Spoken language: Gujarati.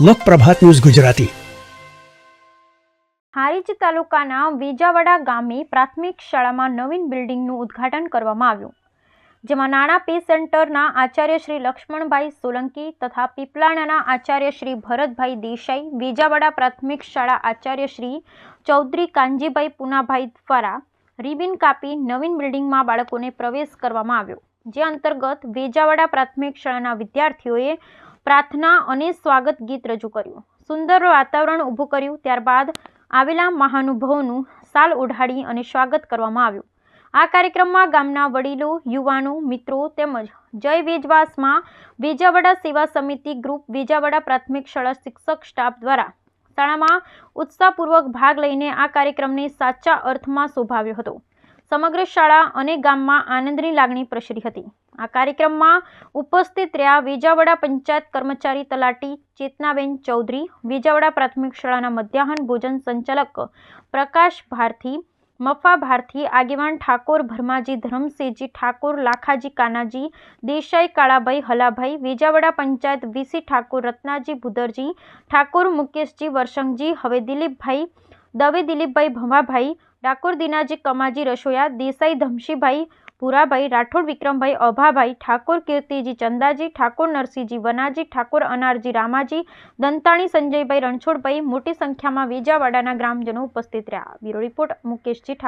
લોકપ્રભાત ન્યૂઝ ગુજરાતી। હારીજ તાલુકાના વેજાવાડા ગામે પ્રાથમિક શાળામાં નવીન બિલ્ડિંગનું ઉદ્ઘાટન કરવામાં આવ્યું, જેમાં નાણા પી સેન્ટરના આચાર્ય શ્રી લક્ષ્મણભાઈ સોલંકી તથા પીપલાણાના આચાર્ય શ્રી ભરતભાઈ દેસાઈ, વેજાવાડા પ્રાથમિક શાળા આચાર્ય શ્રી ચૌધરી કાનજીભાઈ પુનાભાઈ દ્વારા રિબિન કાપી નવીન બિલ્ડિંગમાં બાળકોને પ્રવેશ કરવામાં આવ્યો, જે અંતર્ગત વેજાવાડા પ્રાથમિક શાળાના વિદ્યાર્થીઓએ પ્રાર્થના અને સ્વાગત ગીત રજૂ કર્યું, સુંદર વાતાવરણ ઊભું કર્યું। ત્યારબાદ આવેલા મહાનુભાવોનું શાલ ઓઢાડી અને સ્વાગત કરવામાં આવ્યું। આ કાર્યક્રમમાં ગામના વડીલો, યુવાનો, મિત્રો તેમજ જય વેજવાસમાં વેજાવાડા સેવા સમિતિ ગ્રુપ, વેજાવાડા પ્રાથમિક શાળા શિક્ષક સ્ટાફ દ્વારા શાળામાં ઉત્સાહપૂર્વક ભાગ લઈને આ કાર્યક્રમને સાચા અર્થમાં શોભાવ્યો હતો। સમગ્ર શાળા અને ગામમાં આનંદની લાગણી પ્રસરી હતી। આ કાર્યક્રમમાં ઉપસ્થિત રહ્યા વેજાવાડા પંચાયત કર્મચારી તલાટી ચેતનાબેન ચૌધરી, વેજાવાડા પ્રાથમિક શાળાના મધ્યાહન ભોજન સંચાલક પ્રકાશ ભારતી, મફા ભારતી, આગેવાન ઠાકોર ભરમાજી, ધરમસિંહજી ઠાકોર, લાખાજી કાનાજી, દેસાઈ કાળાભાઈ, હલાભાઈ, વેજાવાડા પંચાયત વીસી ઠાકોર, રત્નાજી ભુદરજી ઠાકોર, મુકેશજી વરસંગજી, હવે દિલીપભાઈ દવે, દિલીપભાઈ ભવાભાઈ, ડાકોર દીનાજી કમાજી રસોયા, દેસાઈ ધમશીભાઈ, ભૂરાભાઈ રાઠોડ, વિક્રમભાઈ અભાભાઈ ઠાકોર, કીર્તિજી ચંદાજી ઠાકોર, નરસિંહજી વનાજી ઠાકોર, અનારજી રામાજી, દંતાણી સંજયભાઈ, રણછોડભાઈ, મોટી સંખ્યામાં વેજાવાડાના ગ્રામજનો ઉપસ્થિત રહ્યા। Bureau report Mukeshji Thakor.